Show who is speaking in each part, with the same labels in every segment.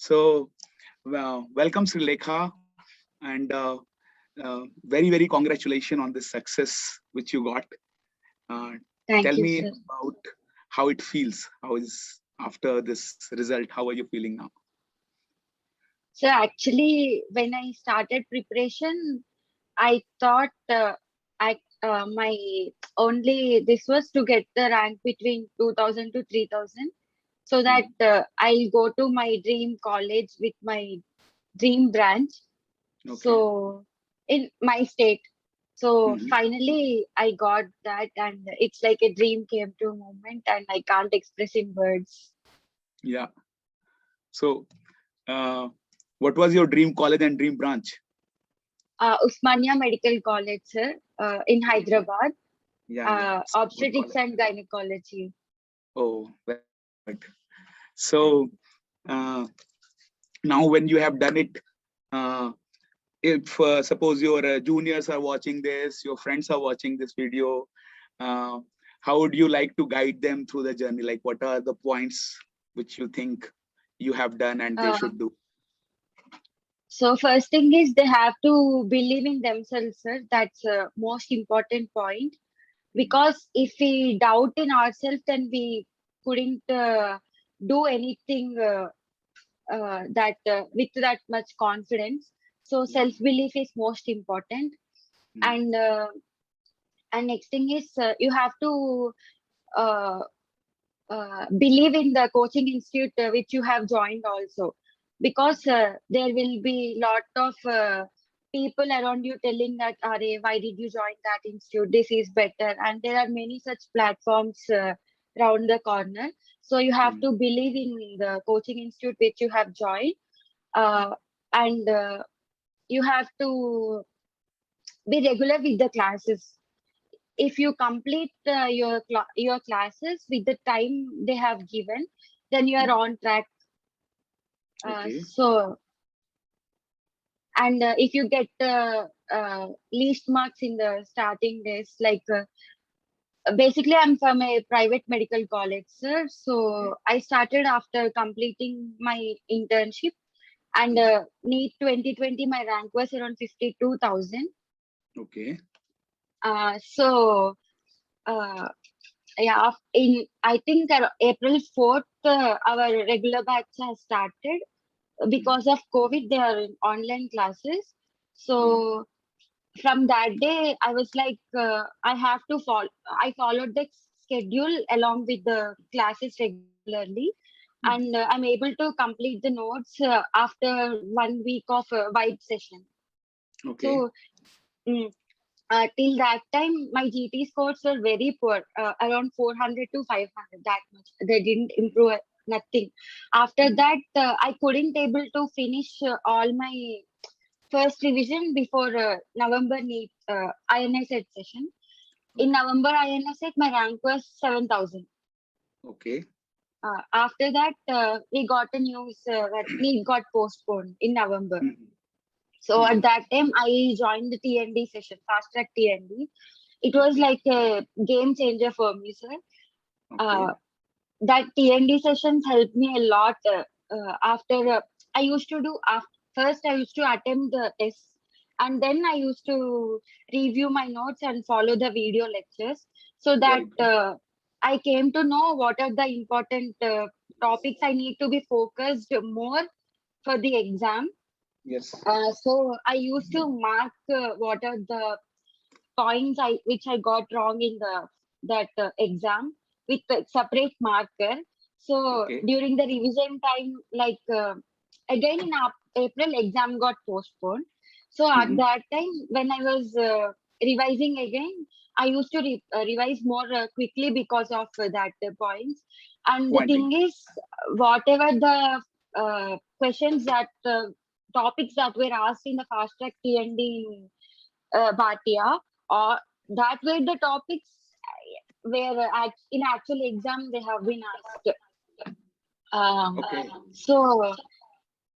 Speaker 1: So, welcome Sri Lekha, and very congratulations on this success which you got. Uh,
Speaker 2: Thank
Speaker 1: Tell
Speaker 2: you,
Speaker 1: me
Speaker 2: sir.
Speaker 1: about how it feels. How is after this result? How are you feeling now?
Speaker 2: So actually, when I started preparation, I thought my only this was to get the rank between 2000 to 3000, so that
Speaker 1: Mhm.
Speaker 2: I'll go to my dream college with my dream branch.
Speaker 1: Okay.
Speaker 2: So in my state. So
Speaker 1: Mhm.
Speaker 2: finally, I got that, and it's like a dream came to a moment, and I can't express in words.
Speaker 1: Yeah. So, uh, what was your dream college and dream branch?
Speaker 2: Usmania Medical College, sir, in
Speaker 1: Okay.
Speaker 2: Hyderabad,
Speaker 1: Yeah. Good
Speaker 2: obstetrics
Speaker 1: college.
Speaker 2: and gynecology.
Speaker 1: Oh, very good. So, uh, now when you have done it, uh, if suppose your juniors are watching this, your friends are watching this video, uh, how would you like to guide them through the journey? Like, what are the points which you think you have done and they
Speaker 2: Uh,
Speaker 1: should do?
Speaker 2: so first thing is they have to believe in themselves, sir. That's a most important point, because if we doubt in ourselves, then we couldn't do anything that with that much confidence. So
Speaker 1: Yeah.
Speaker 2: self belief is most important,
Speaker 1: Mm.
Speaker 2: and uh, and next thing is you have to uh, believe in the coaching institute which you have joined also, because there will be lot of people around you telling that, Are, why did you join that institute, this is better, and there are many such platforms around the corner. So you have
Speaker 1: Mm.
Speaker 2: to believe in the coaching institute which you have joined, uh, and you have to be regular with the classes. If you complete your classes with the time they have given, then you are
Speaker 1: Mm.
Speaker 2: on track.
Speaker 1: Okay.
Speaker 2: So and if you get least marks in the starting days, like basically I'm from a private medical college, sir.
Speaker 1: Okay.
Speaker 2: So I started after completing my internship, and
Speaker 1: Mm.
Speaker 2: NEET 2020 my rank was around 52,000.
Speaker 1: Okay.
Speaker 2: So uh, yeah, in I think April 4th, our regular batch has started.
Speaker 1: Mm.
Speaker 2: Because of COVID, they are in online classes.
Speaker 1: Mm.
Speaker 2: So from that day, I was like, I have to follow. I followed the schedule along with the classes regularly, and
Speaker 1: Mm.
Speaker 2: I'm able to complete the notes after 1 week of wide session.
Speaker 1: Okay.
Speaker 2: So. mm, till that time, my GT scores were very poor, around 400 to 500, that much. They didn't improve nothing. After
Speaker 1: Mm.
Speaker 2: that, I couldn't able to finish all my first revision before November NEET INSET session. In
Speaker 1: Okay.
Speaker 2: November INSET, my rank was 7,000.
Speaker 1: Okay.
Speaker 2: After that, we got a news that NEET got postponed in November.
Speaker 1: Mm.
Speaker 2: So at
Speaker 1: Mm.
Speaker 2: that time, I joined the TND session, fast track TND. It was
Speaker 1: Okay.
Speaker 2: like a game changer for me, sir.
Speaker 1: Okay.
Speaker 2: Uh, that TND sessions helped me a lot. After I used to do first, I used to attempt the tests, and then I used to review my notes and follow the video lectures, so that
Speaker 1: Very good.
Speaker 2: I came to know what are the important topics I need to be focused more for the exam.
Speaker 1: Yes.
Speaker 2: So I used to mark what are the points which I got wrong in the that exam with a separate marker. So
Speaker 1: Okay.
Speaker 2: during the revision time, like again in April, exam got postponed. So at
Speaker 1: Mm.
Speaker 2: that time, when I was revising again, I used to revise more quickly because of that points. And the
Speaker 1: Pointing.
Speaker 2: thing is, whatever the questions that topics that were asked in the fast track TND Bhatia, or that were the topics where in actual exam they have been asked. Um,
Speaker 1: Okay.
Speaker 2: so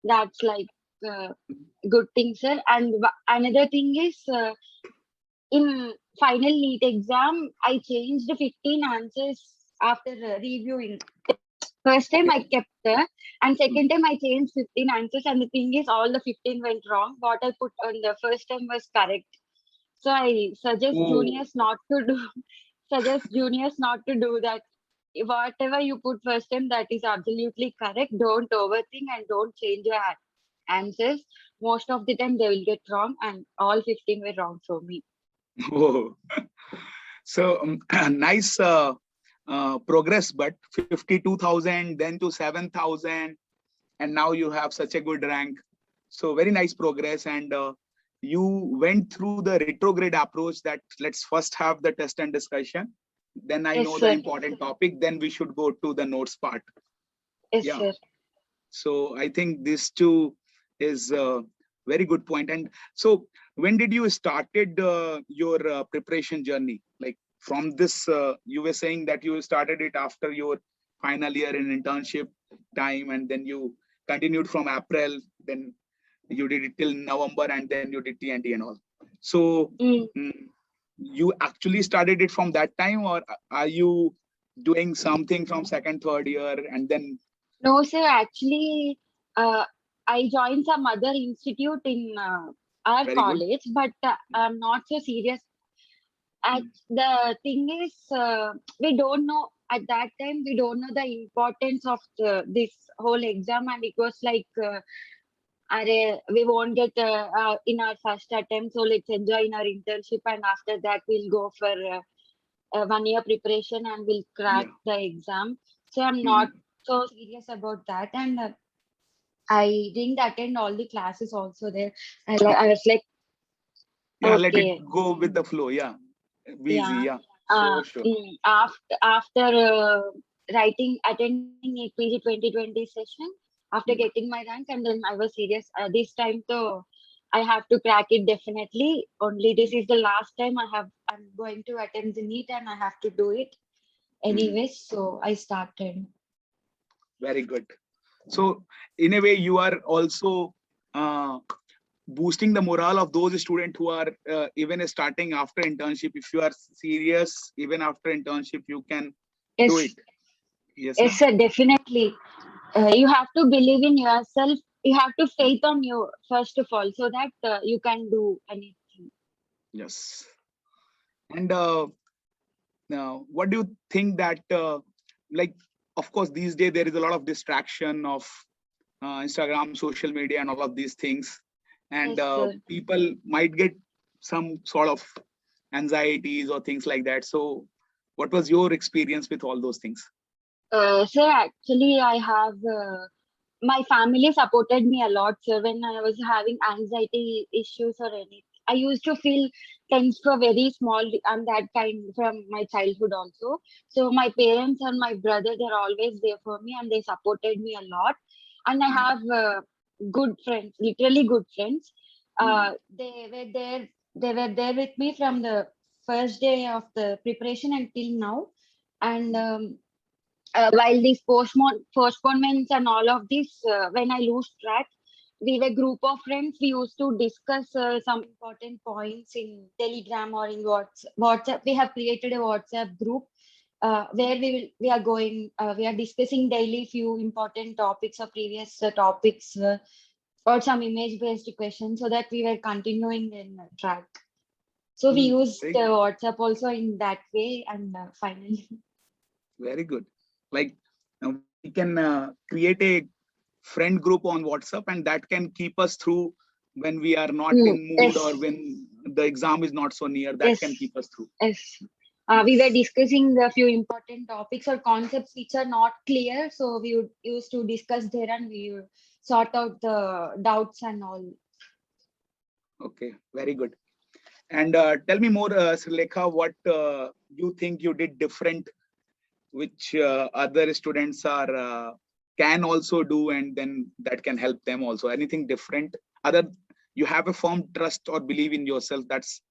Speaker 2: that's like good thing, sir. And another thing is in final NEET exam, I changed 15 answers after reviewing. First time
Speaker 1: Okay.
Speaker 2: I kept and second time I changed 15 answers, and the thing is all the 15 went wrong. What I put on the first time was correct. So I suggest
Speaker 1: Oh,
Speaker 2: juniors not to do suggest juniors not to do that. Whatever you put first time, that is absolutely correct. Don't overthink and don't change your answers. Most of the time they will get wrong, and all 15 were wrong for me.
Speaker 1: oh. So nice progress, but 52,000, then to 7,000, and now you have such a good rank. So very nice progress, and you went through the retrograde approach. That let's first have the test and discussion. Then I
Speaker 2: Yes,
Speaker 1: know the
Speaker 2: sir.
Speaker 1: important topic. Then we should go to the notes part.
Speaker 2: Yes,
Speaker 1: Yeah.
Speaker 2: sir.
Speaker 1: So I think this too is a very good point. And so when did you started your preparation journey? Like from this, you were saying that you started it after your final year in internship time, and then you continued from April, then you did it till November, and then you did TNT and all. So
Speaker 2: Mm.
Speaker 1: mm, you actually started it from that time, or are you doing something from second, third year, and then
Speaker 2: No, sir. Actually, I joined some other institute in our
Speaker 1: very good.
Speaker 2: college, but I'm not so serious.
Speaker 1: Mm.
Speaker 2: The thing is, we don't know at that time. We don't know the importance of this whole exam, and it was like, we won't get in our first attempt, so let's enjoy in our internship, and after that we'll go for 1 year preparation and we'll crack
Speaker 1: Yeah.
Speaker 2: the exam. So I'm not
Speaker 1: Mhm.
Speaker 2: so serious about that, and I didn't attend all the classes also there. I was like,
Speaker 1: Yeah, let it
Speaker 2: okay,
Speaker 1: go with the flow. Yeah, be easy.
Speaker 2: yeah.
Speaker 1: Yeah, sure, sure.
Speaker 2: After attending a PG 2020 session, after
Speaker 1: Yeah.
Speaker 2: getting my rank, and then I was serious. This time, though, I have to crack it definitely. Only this is the last time I'm going to attempt the NEET, and I have to do it
Speaker 1: Mhm.
Speaker 2: anyways. So I started.
Speaker 1: Very good. So, in a way, you are also uh, boosting the morale of those students who are even starting after internship. If you are serious, even after internship, you can do
Speaker 2: Yes,
Speaker 1: it. Yes, na?
Speaker 2: yes, sir, definitely. You have to believe in yourself. You have to faith on you first of all, so that you can do anything.
Speaker 1: Yes. And now, what do you think that, like, of course, these days there is a lot of distraction of Instagram, social media, and all of these things. And
Speaker 2: Yes, sir.
Speaker 1: people might get some sort of anxieties or things like that. So, what was your experience with all those things?
Speaker 2: Sir, actually, I have my family supported me a lot, sir. When I was having anxiety issues or anything, I used to feel tense for very small. I'm that kind from my childhood also. So my parents and my brother, they're always there for me, and they supported me a lot. And I
Speaker 1: Mm,
Speaker 2: have good friends, literally good friends.
Speaker 1: mm,
Speaker 2: They were there. They were there with me from the first day of the preparation until now. And while these postponements and all of this, when I lose track, we were group of friends. We used to discuss some important points in Telegram or in WhatsApp. We have created a WhatsApp group where we are going. We are discussing daily few important topics or previous topics or some image based questions, so that we were continuing in track. So we used
Speaker 1: very good.
Speaker 2: WhatsApp also in that way, and finally.
Speaker 1: Very good. Like, we can create a friend group on WhatsApp, and that can keep us through when we are not
Speaker 2: Mm,
Speaker 1: in mood, or
Speaker 2: yes,
Speaker 1: when the exam is not so near. That
Speaker 2: yes.
Speaker 1: can keep us through.
Speaker 2: Yes. We were
Speaker 1: Yes.
Speaker 2: discussing a few important topics or concepts which are not clear. So we would used to discuss there, and we would sort out the doubts and all.
Speaker 1: Okay. Very good. And tell me more, Srilekha, what you think you did different, which other students are can also do, and then that can help them also. Anything different? Other, you have a firm trust or believe in yourself. That's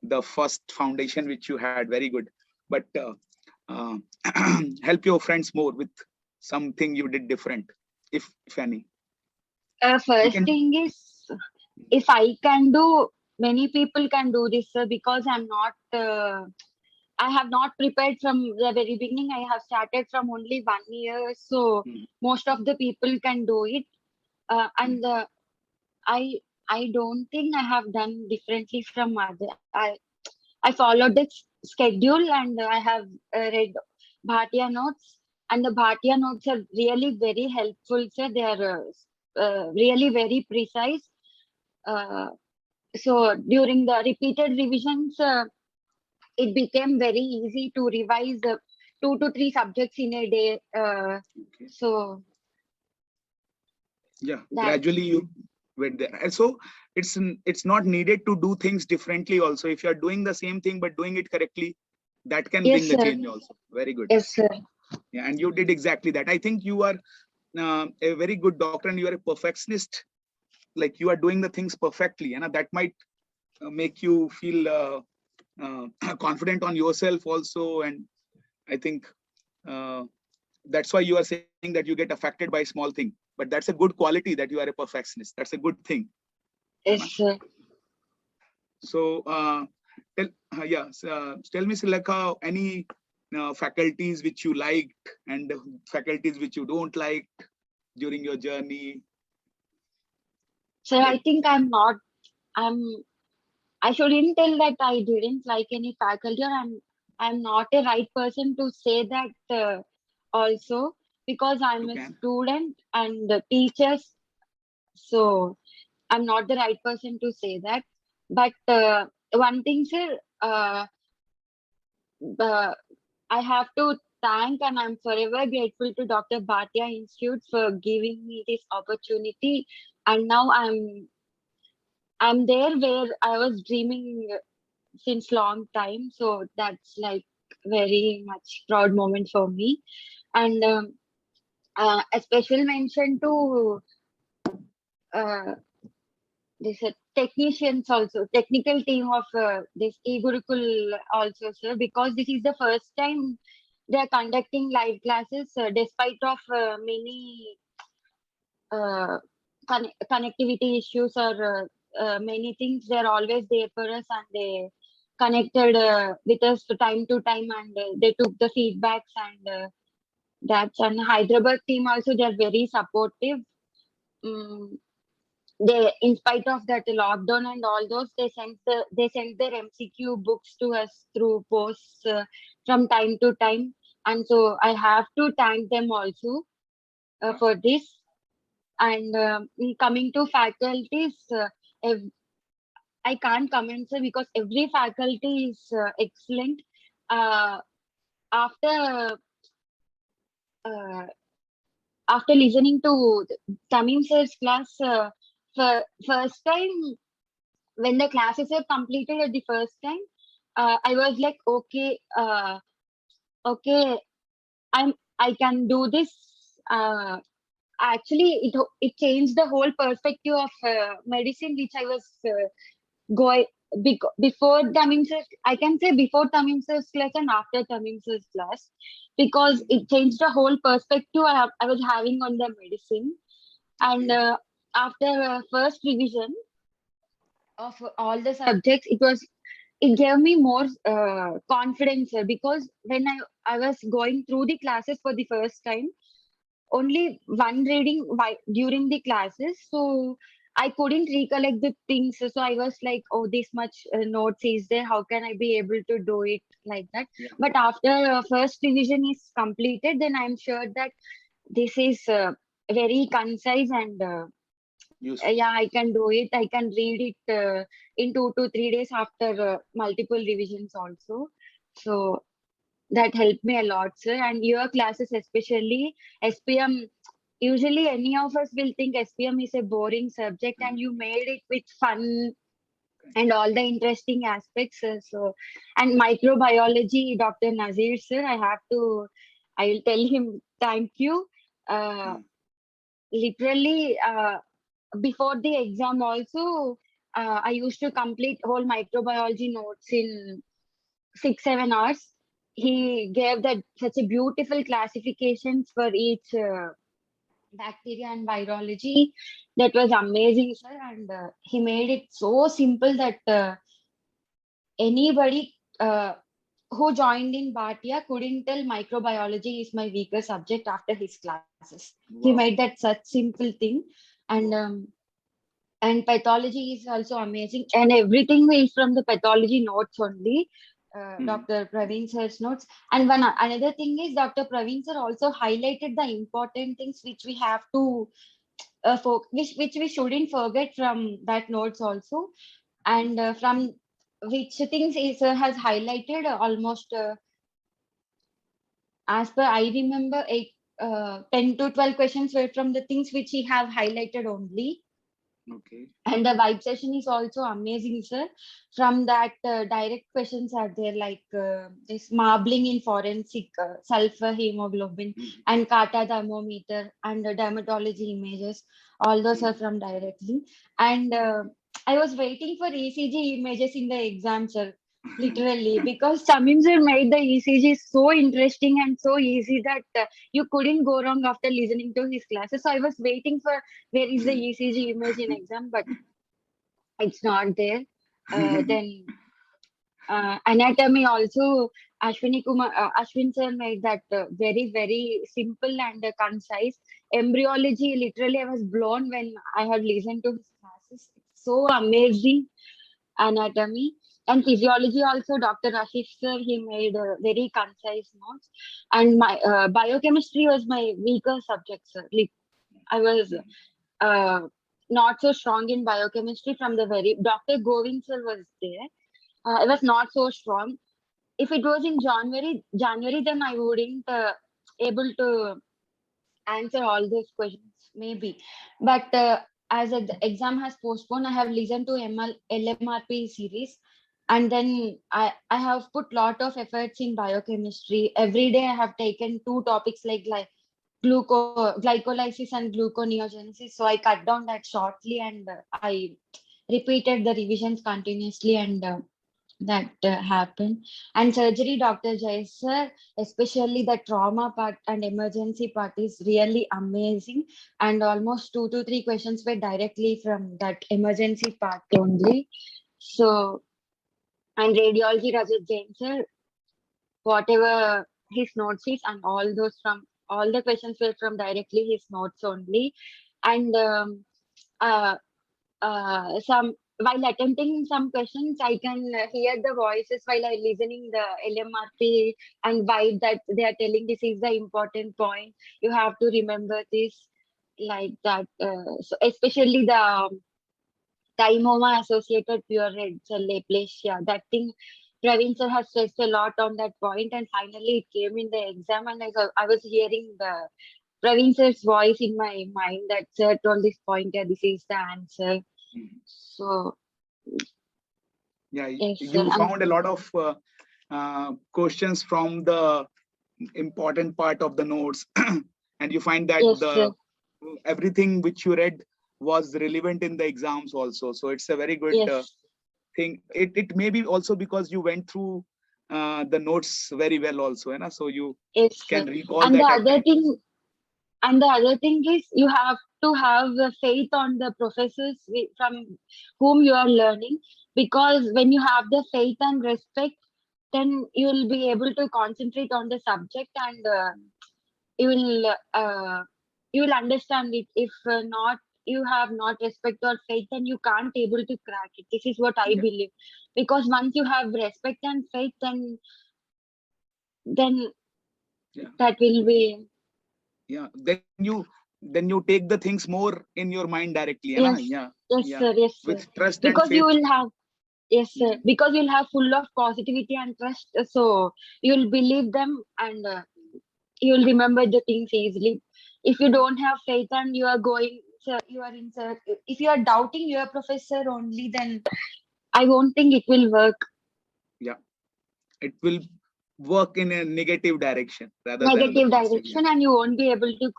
Speaker 1: the first foundation which you had. Very good. But uh, help your friends more with something you did different, if any. You
Speaker 2: First
Speaker 1: can.
Speaker 2: thing is, if I can do, many people can do this, sir, because I have not prepared from the very beginning. I have started from only 1 year, so most of the people can do it. And I don't think I have done differently from other. I followed the schedule, and I have read Bhatia notes, and the Bhatia notes are really very helpful, sir. They are really very precise. So during the repeated revisions, it became very easy to revise 2 to 3 subjects in a day.
Speaker 1: Okay.
Speaker 2: So
Speaker 1: Yeah,
Speaker 2: that
Speaker 1: gradually you went there. And so it's not needed to do things differently also. If you're doing the same thing but doing it correctly, that can
Speaker 2: yes,
Speaker 1: bring the
Speaker 2: sir.
Speaker 1: change also. Very good.
Speaker 2: Yes, sir.
Speaker 1: Yeah, and you did exactly that. I think you are a very good doctor and you are a perfectionist. Like you are doing the things perfectly, and that might make you feel confident on yourself also. And I think that's why you are saying that you get affected by small thing. But that's a good quality, that you are a perfectionist. That's a good thing.
Speaker 2: Yes, sir.
Speaker 1: So tell me, Silekha, any faculties which you liked and faculties which you don't like during your journey?
Speaker 2: So I think I shouldn't tell that I didn't like any faculty, or I'm not a right person to say that also, because I'm
Speaker 1: You
Speaker 2: a
Speaker 1: can.
Speaker 2: student and the teachers, so I'm not the right person to say that. But one thing, sir, uh, I have to thank, and I'm forever grateful to Dr. Bhatia Institute for giving me this opportunity. And now I'm there where I was dreaming since long time. So that's like very much proud moment for me. And a special mention to this technicians also, technical team of this e-Gurukul also, sir, because this is the first time they are conducting live classes despite of many uh, connectivity issues or many things. They're always there for us, and they connected with us time to time, and they took the feedbacks, and that's, and Hyderabad team also, they're very supportive. Mm, they, in spite of that lockdown and all those, they sent their MCQ books to us through posts from time to time, and so I have to thank them also for this. And coming to faculties, I can't comment, sir, because every faculty is excellent. Uh, after uh, after listening to Tamim sir's class, for first time when the classes were completed at the first time, I was like, okay, okay, I can do this. Actually, it changed the whole perspective of medicine, which I was going before Tamim sir. I can say before Tamim sir's class and after Tamim sir's class, because it changed the whole perspective I was having on the medicine. And after first revision of all the subjects, it gave me more confidence, because when I was going through the classes for the first time, only one reading during the classes, so I couldn't recollect the things. So I was like, oh, this much notes is there, how can I be able to do it like that?
Speaker 1: Yeah.
Speaker 2: But after first revision is completed, then I'm sure that this is very concise, and yeah, I can do it. I can read it in 2 to 3 days after multiple revisions also. So that helped me a lot, sir. And your classes, especially SPM, usually any of us will think SPM is a boring subject, and you made it with fun and all the interesting aspects. So, and microbiology, Dr. Nazir, sir, I will tell him thank you. Literally, before the exam also, I used to complete whole microbiology notes in 6 7 hours. He gave that such a beautiful classifications for each bacteria and virology. That was amazing, sir. And he made it so simple that anybody who joined in Bhatia couldn't tell microbiology is my weaker subject after his classes. He
Speaker 1: Wow.
Speaker 2: made that such simple thing, and
Speaker 1: Wow.
Speaker 2: pathology is also amazing, and everything is from the pathology notes only.
Speaker 1: Mhm.
Speaker 2: Dr. Praveen sir's notes, and one another thing is Dr. Praveen sir also highlighted the important things which we have to which we shouldn't forget from that notes also, and from which things is has highlighted almost as per I remember 10 to 12 questions were from the things which he have highlighted only.
Speaker 1: Okay.
Speaker 2: And the vibe session is also amazing, sir. From that, direct questions are there like this marbling in forensic, sulfur hemoglobin,
Speaker 1: Mhm.
Speaker 2: and kata thermometer, and dermatology images. All those are
Speaker 1: Mhm.
Speaker 2: from directly. And I was waiting for ECG images in the exam, sir. Literally, because Samim sir made the ECG so interesting and so easy that you couldn't go wrong after listening to his classes. So I was waiting for where is the ECG image in exam, but it's not there. Then anatomy also, Ashwin sir made that very very simple and concise. Embryology, literally, I was blown when I had listened to his classes. It's so amazing. Anatomy and physiology also, Dr. Rashid sir, he made very concise notes. And my biochemistry was my weaker subject, sir. Like, I was uh, not so strong in biochemistry from the very Dr. Govind sir was there. I was not so strong. If it was in January, then I wouldn't able to answer all those questions, maybe. But as the exam has postponed, I have listened to LMRP series, and then I have put lot of efforts in biochemistry. Every day I have taken two topics like glycolysis and gluconeogenesis. So I cut down that shortly, and I repeated the revisions continuously, and that happened. And surgery, Dr. Jai sir, especially the trauma part and emergency part is really amazing. And almost 2 to 3 questions were directly from that emergency part only. So, and radiology, Rajat Jain sir, whatever his notes is, and all those from all the questions were from directly his notes only. And uh, some while attempting some questions, I can hear the voices while I listening the LMRP and vibe that they are telling this is the important point. You have to remember this like that. So especially the thymoma associated pure red cell aplasia. That thing, Praveen sir has stressed a lot on that point, and finally it came in the exam, and I was hearing the Praveen sir's voice in my mind that sir told this point, yeah, this is the answer.
Speaker 1: Mhm.
Speaker 2: So
Speaker 1: Yeah,
Speaker 2: yes, sir.
Speaker 1: you found a lot of questions from the important part of the notes, and you find that
Speaker 2: Yes, sir.
Speaker 1: the everything which you read was relevant in the exams also. So it's a very good
Speaker 2: Yes,
Speaker 1: thing. It may be also because you went through the notes very well also, and so you
Speaker 2: yes,
Speaker 1: can
Speaker 2: sir.
Speaker 1: recall
Speaker 2: And the
Speaker 1: that at
Speaker 2: other
Speaker 1: times.
Speaker 2: thing, and the other thing is you have to have the faith on the professors from whom you are learning, because when you have the faith and respect, then you will be able to concentrate on the subject, and you will you will understand it. If not, you have not respect or faith, then you can't able to crack it. This is what I
Speaker 1: Yeah,
Speaker 2: believe, because once you have respect and faith, then
Speaker 1: yeah,
Speaker 2: that will be.
Speaker 1: yeah. Then you take the things more in your mind directly, and
Speaker 2: Yes,
Speaker 1: yeah,
Speaker 2: yes,
Speaker 1: yeah,
Speaker 2: sir, yes, sir.
Speaker 1: with trust and
Speaker 2: Because you
Speaker 1: faith.
Speaker 2: will have, yes, sir,
Speaker 1: Mhm.
Speaker 2: because you'll have full of positivity and trust. So you'll believe them, and you'll remember the things easily. If you
Speaker 1: Yeah,
Speaker 2: don't have faith and you are going, sir, you are in, sir, if you are doubting your professor only, then I won't think it will work.
Speaker 1: yeah. It will work in a negative direction rather than in the
Speaker 2: Negative
Speaker 1: positive. Yeah,
Speaker 2: direction, and you won't be able to.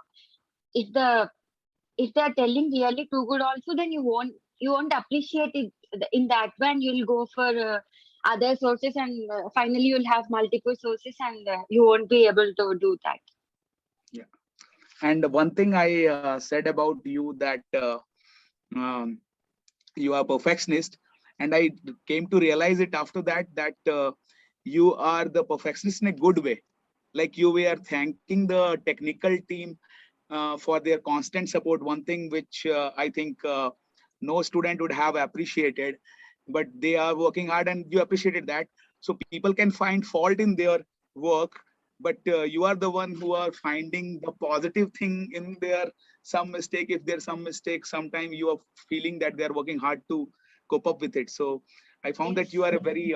Speaker 2: If the if they are telling really too good also, then you won't appreciate it in that way, and you'll go for other sources, and finally you'll have multiple sources, and you won't be able to do that.
Speaker 1: yeah. And one thing I said about you that um, you are perfectionist, and I came to realize it after that that you are the perfectionist in a good way. Like you were thanking the technical team for their constant support. One thing which I think no student would have appreciated, but they are working hard and you appreciated that. So people can find fault in their work, but you are the one who are finding the positive thing in their some mistake. If there's some mistake, sometime you are feeling that they are working hard to cope up with it. So I found that you are a very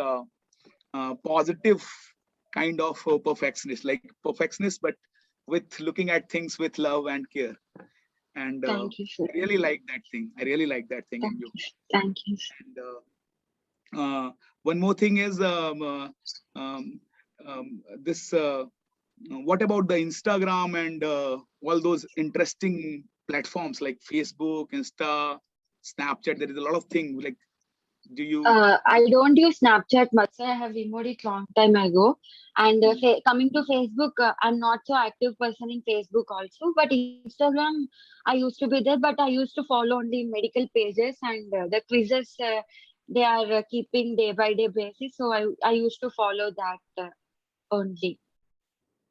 Speaker 1: positive kind of perfectionist, like perfectionist, but with looking at things with love and care. And
Speaker 2: Thank you, sir.
Speaker 1: I really like that thing. I really like that thing in
Speaker 2: Thank
Speaker 1: you.
Speaker 2: you. Thank you.
Speaker 1: And one more thing is this. What about the Instagram and all those interesting platforms like Facebook, Insta, Snapchat? There is a lot of things. Like, do you?
Speaker 2: I don't use Snapchat much. I have removed it long time ago. And coming to Facebook, I'm not so active person in Facebook also. But Instagram, I used to be there. But I used to follow only medical pages and the quizzes. They are keeping day by day basis. So I used to follow that only.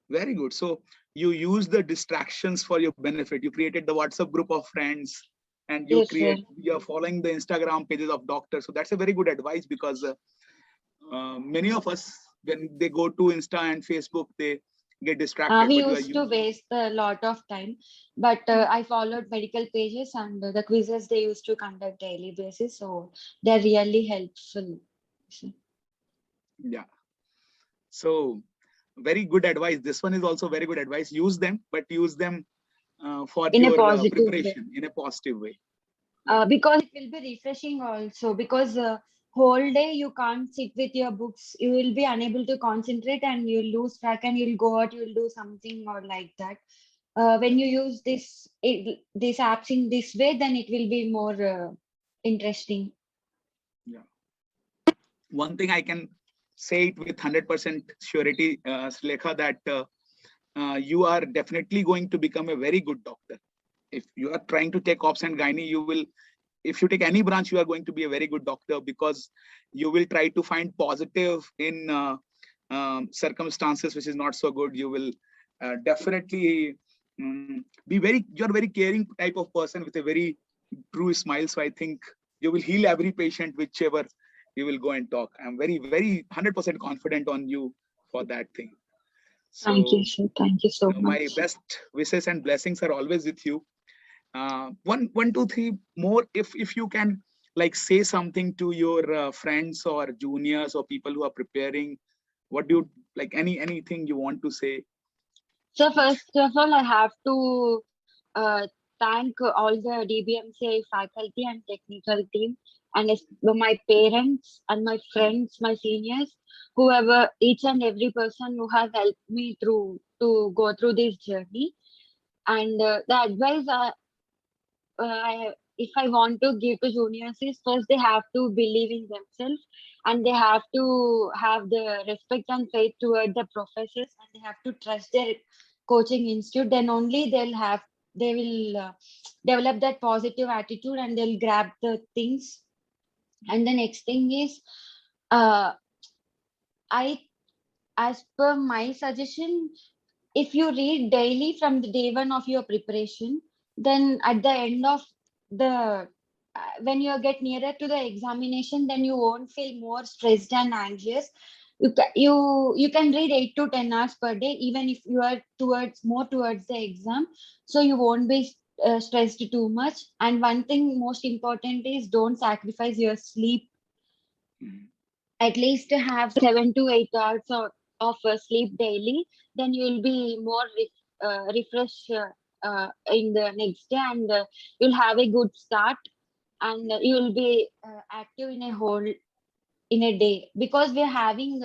Speaker 1: Very good. So you use the distractions for your benefit. You created the WhatsApp group of friends, and
Speaker 2: Yes, sir.
Speaker 1: you're following the Instagram pages of doctors. So that's a very good advice because many of us, when they go to Insta and Facebook, they get distracted.
Speaker 2: We
Speaker 1: But you are
Speaker 2: used to
Speaker 1: using.
Speaker 2: waste a lot of time, but I followed medical pages and the quizzes they used to conduct daily basis, so they're really helpful.
Speaker 1: Yeah. So very good advice. This one is also very good advice. Use them, but use them for
Speaker 2: In a
Speaker 1: your
Speaker 2: positive way,
Speaker 1: preparation in a positive way. Yeah.
Speaker 2: because it will be refreshing also. Because whole day you can't sit with your books, you will be unable to concentrate and you'll lose track and you'll go out, you'll do something or like that. When you use this apps in this way, then it will be more interesting.
Speaker 1: Yeah. One thing I can say it with 100% surety, Lekha, that you are definitely going to become a very good doctor. If you are trying to take ops and gynae, you will, if you take any branch, you are going to be a very good doctor because you will try to find positive in circumstances which is not so good. You will definitely be very, you're a very caring type of person with a very true smile. So I think you will heal every patient, whichever you will go and talk. I'm very, very 100% confident on you for that thing.
Speaker 2: Thank you,
Speaker 1: So
Speaker 2: sir. Thank you so
Speaker 1: my
Speaker 2: much.
Speaker 1: best wishes and blessings are always with you. One, two, three more. If you can like say something to your friends or juniors or people who are preparing, what do you like? Anything you want to say?
Speaker 2: So first of all, I have to thank all the DBMCI faculty and technical team, and my parents and my friends, my seniors, whoever, each and every person who has helped me through to go through this journey. And the advice if I want to give to juniors is first they have to believe in themselves and they have to have the respect and faith toward the professors and they have to trust their coaching institute. Then only they will develop that positive attitude and they'll grab the things. And the next thing is, uh, I as per my suggestion, if you read daily from the day one of your preparation, then at the end of the when you get nearer to the examination, then you won't feel more stressed and anxious. You can read 8 to 10 hours per day, even if you are towards the exam, so you won't be stressed too much. And one thing most important is don't sacrifice your sleep.
Speaker 1: Mhm.
Speaker 2: At least have 7 to 8 hours of sleep daily, then you will be more refreshed in the next day and you'll have a good start and you will be active in a day because we're having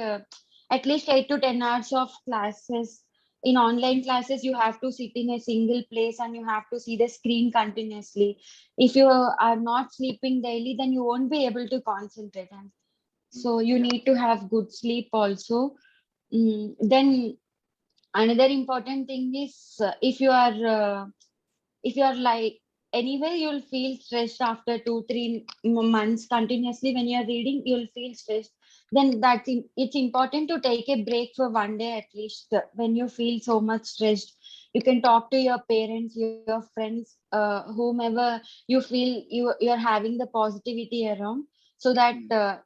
Speaker 2: at least 8 to 10 hours of classes. In online classes, you have to sit in a single place and you have to see the screen continuously. If you are not sleeping daily, then you won't be able to concentrate. And so you
Speaker 1: Yeah.
Speaker 2: need to have good sleep also. Then another important thing is if you are like anyway you'll feel stressed after 2 3 months continuously when you're reading you'll feel stressed. then it's important to take a break for one day at least. When you feel so much stressed, you can talk to your parents, your friends, whomever you feel you're having the positivity around, so that
Speaker 1: Mm.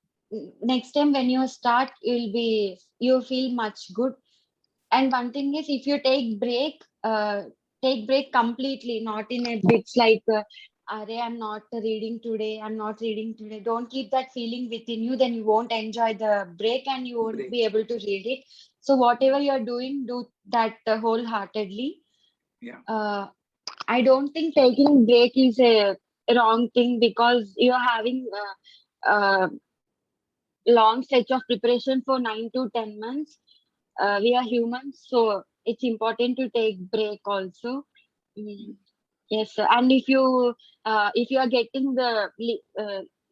Speaker 2: next time when you start, you feel much good. And one thing is, if you take break completely, not in a bits like, Array, I'm not reading today. Don't keep that feeling within you, then you won't enjoy the break and you won't
Speaker 1: Break.
Speaker 2: be able to read it. So whatever you're doing, do that wholeheartedly.
Speaker 1: Yeah.
Speaker 2: Uh, I don't think taking break is a wrong thing, because you're having long stretch of preparation for 9 to 10 months. We are humans, so it's important to take break also. Mm, yes, sir. And if you are getting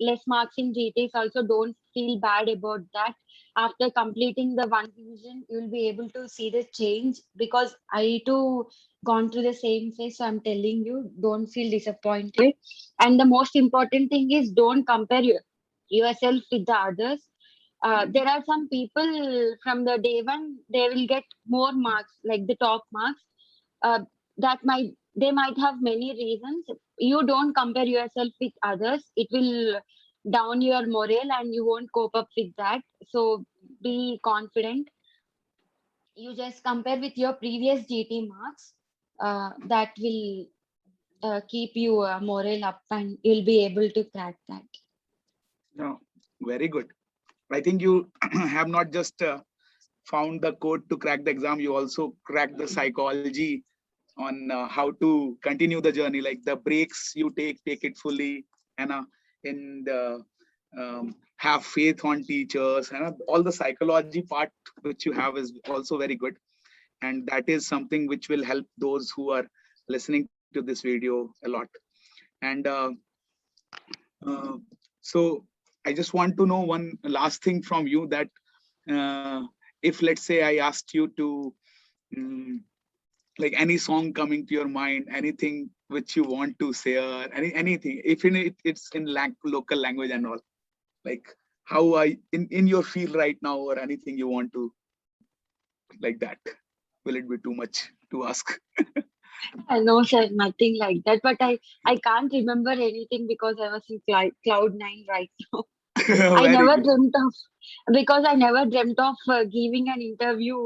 Speaker 2: less marks in GTs, also don't feel bad about that. After completing the one division, you'll be able to see the change, because I too gone through the same phase. So I'm telling you, don't feel disappointed. And the most important thing is, don't compare yourself with the others.
Speaker 1: Mm.
Speaker 2: There are some people from the day one, they will get more marks, like the top marks. Uh, that might They might have many reasons. You don't compare yourself with others. It will down your morale and you won't cope up with that. So be confident. You just compare with your previous GT marks. That will keep you morale up and you'll be able to crack that.
Speaker 1: No, very good. I think you have not just found the code to crack the exam, you also cracked the psychology on how to continue the journey, like the breaks you take it fully, and have faith on teachers, and all the psychology part which you have is also very good. And that is something which will help those who are listening to this video a lot. And uh, so I just want to know one last thing from you, that uh, if let's say I asked you to mm, like any song coming to your mind, anything which you want to share, anything, if it's in local language and all, like how I in your field right now, or anything you want to, like that, will it be too much to ask?
Speaker 2: No, sir, nothing like that. But I can't remember anything because I was in cloud nine right now. I
Speaker 1: Very
Speaker 2: never
Speaker 1: good.
Speaker 2: dreamt of because I never dreamt of giving an interview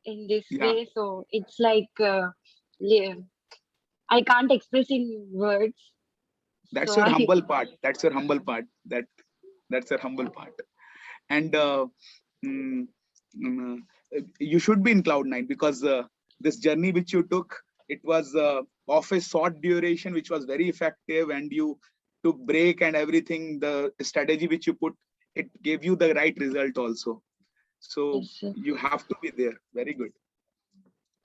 Speaker 2: in this
Speaker 1: Yeah,
Speaker 2: way. So it's like yeah, I can't express in words.
Speaker 1: that's
Speaker 2: So
Speaker 1: your
Speaker 2: I
Speaker 1: humble part, that's your humble part. And mm, mm, you should be in cloud 9, because this journey which you took, it was of a short duration, which was very effective, and you took break and everything, the strategy which you put, it gave you the right result also. So
Speaker 2: yes, sir.
Speaker 1: you have to be there. Very good.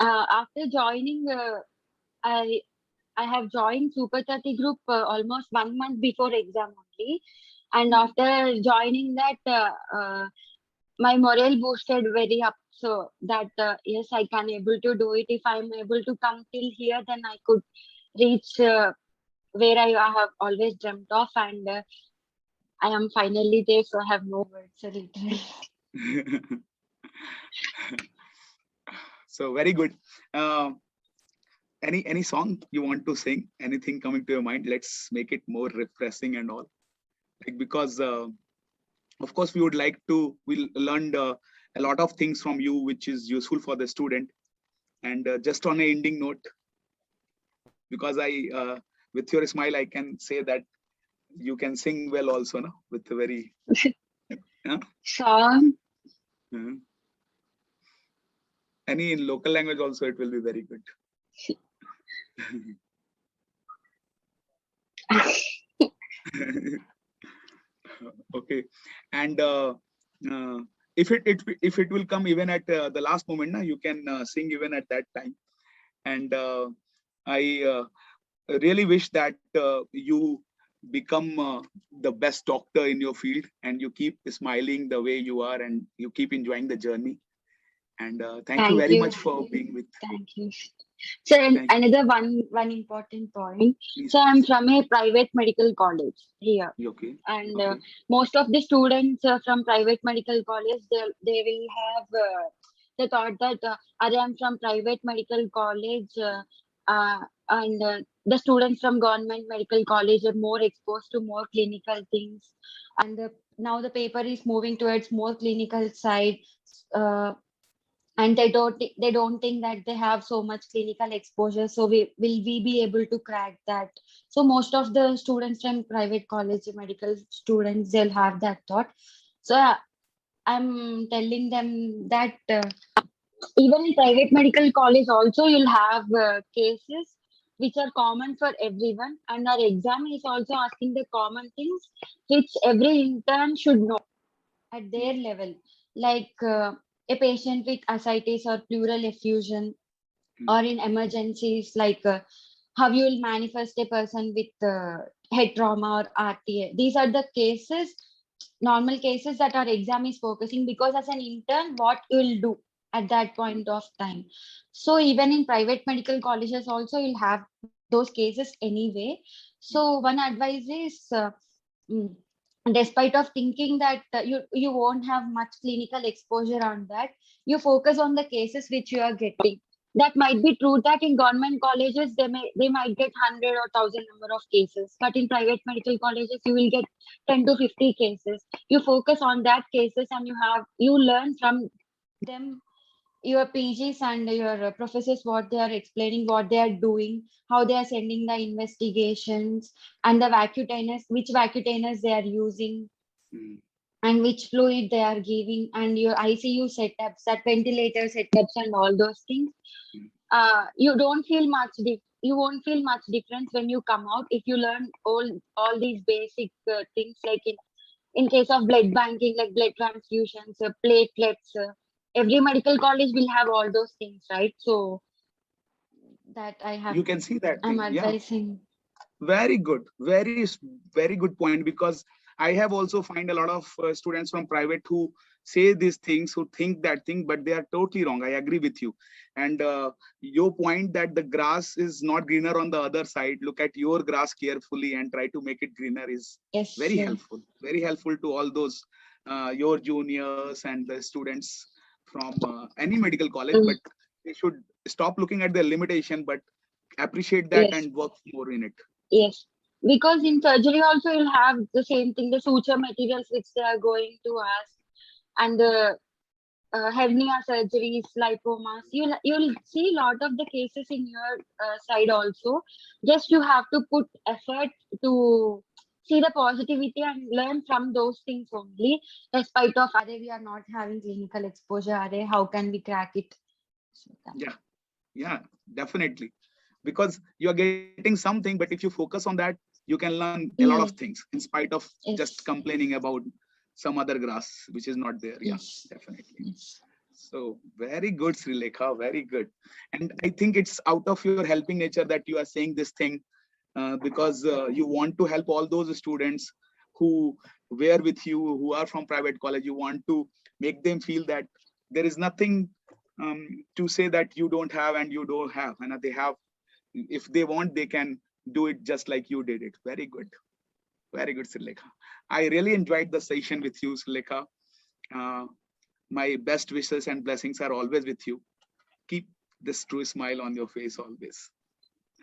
Speaker 2: After joining, I I have joined Super 30 group almost 1 month before exam only, and
Speaker 1: Mm.
Speaker 2: after joining that, my morale boosted very up, so that yes, I can able to do it. If I'm able to come till here, then I could reach where I have always dreamt of, and I am finally there. So I have no words, literally.
Speaker 1: So very good. Uh, any song you want to sing? Anything coming to your mind? Let's make it more refreshing and all. Like, because of course we would like to, we learned a lot of things from you which is useful for the student. And just on a ending note, because I with your smile I can say that you can sing well also, no, with a very uh,
Speaker 2: Song.
Speaker 1: uh, any in local language also, it will be very good. Okay. And uh, if it will come even at the last moment, na, you can sing even at that time. And I really wish that you become the best doctor in your field, and you keep smiling the way you are, and you keep enjoying the journey. And thank you very much for being with.
Speaker 2: Thank you. So
Speaker 1: Thank you.
Speaker 2: another one important point.
Speaker 1: Please,
Speaker 2: So I'm
Speaker 1: please.
Speaker 2: from a private medical college here,
Speaker 1: You okay?
Speaker 2: and
Speaker 1: Okay.
Speaker 2: most of the students from private medical college, they will have the thought that I'm from private medical college, and the students from government medical college are more exposed to more clinical things, and now the paper is moving towards more clinical side. Uh, and they don't think that they have so much clinical exposure, so we be able to crack that. So most of the students from private college medical students, they'll have that thought. So I'm telling them that even in private medical college also you'll have cases which are common for everyone, and our exam is also asking the common things which every intern should know at their level, like a patient with ascites or pleural effusion,
Speaker 1: Mm,
Speaker 2: or in emergencies, like how you will manifest a person with head trauma or RTA. These are the cases, normal cases that our exam is focusing, because as an intern, what you will do at that point of time. So even in private medical colleges also, you'll have those cases anyway.
Speaker 1: mm,
Speaker 2: So one advice is, mm, despite of thinking that you won't have much clinical exposure on that, you focus on the cases which you are getting. That might be true that in government colleges they might get 100 or 1,000 number of cases, but in private medical colleges you will get 10 to 50 cases. You focus on that cases, and you learn from them, your PGs and your professors, what they are explaining, what they are doing, how they are sending the investigations, and the vacutainers, which vacutainers they are using,
Speaker 1: mm,
Speaker 2: and which fluid they are giving, and your ICU setups, that ventilator setups, and all those things.
Speaker 1: mm.
Speaker 2: You don't feel much you won't feel much difference when you come out if you learn all these basic things, like in case of blood banking, like blood transfusions, platelets. Every medical college will have all those things, right? So that
Speaker 1: You can see that
Speaker 2: I'm
Speaker 1: thing. Yeah.
Speaker 2: advising.
Speaker 1: Very good. Very good point, because I have also find a lot of students from private who say these things, who think that thing, but they are totally wrong. I agree with you. And your point that the grass is not greener on the other side, look at your grass carefully and try to make it greener, is
Speaker 2: Yes,
Speaker 1: very
Speaker 2: sir.
Speaker 1: helpful. Very helpful to all those your juniors and the students from any medical college.
Speaker 2: Mm,
Speaker 1: But they should stop looking at the limitation, but appreciate that
Speaker 2: yes.
Speaker 1: and work more in it.
Speaker 2: Yes, because
Speaker 1: Yeah.
Speaker 2: in surgery also you'll have the same thing, the suture materials which they are going to ask, and the hernia surgeries, lipomas. You'll see a lot of the cases in your side also. Just you have to put effort to see the positivity and learn from those things only. Despite of, are we are not having clinical exposure, are how can we crack it? So that.
Speaker 1: Yeah. Yeah, definitely. Because you are getting something, but if you focus on that, you can learn a lot of
Speaker 2: Mm,
Speaker 1: things in spite of just
Speaker 2: yes,
Speaker 1: complaining about some other grass which is not there. Yeah,
Speaker 2: yes,
Speaker 1: definitely.
Speaker 2: yes.
Speaker 1: So very good, Srilekha, very good. And I think it's out of your helping nature that you are saying this thing, because you want to help all those students who were with you, who are from private college. You want to make them feel that there is nothing to say that you don't have and you don't have, and they have. If they want, they can do it just like you did it. Very good, Srilekha. I really enjoyed the session with you, Srilekha. Uh, my best wishes and blessings are always with you. Keep this true smile on your face always.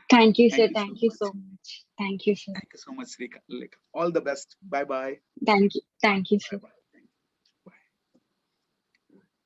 Speaker 2: Thank you,
Speaker 1: Thank
Speaker 2: sir.
Speaker 1: you so
Speaker 2: Thank you
Speaker 1: much.
Speaker 2: so much. Thank you, sir.
Speaker 1: Thank you so much, Srilekha. All the best. Bye bye.
Speaker 2: Thank you. Thank you,
Speaker 1: Bye
Speaker 2: sir.
Speaker 1: bye.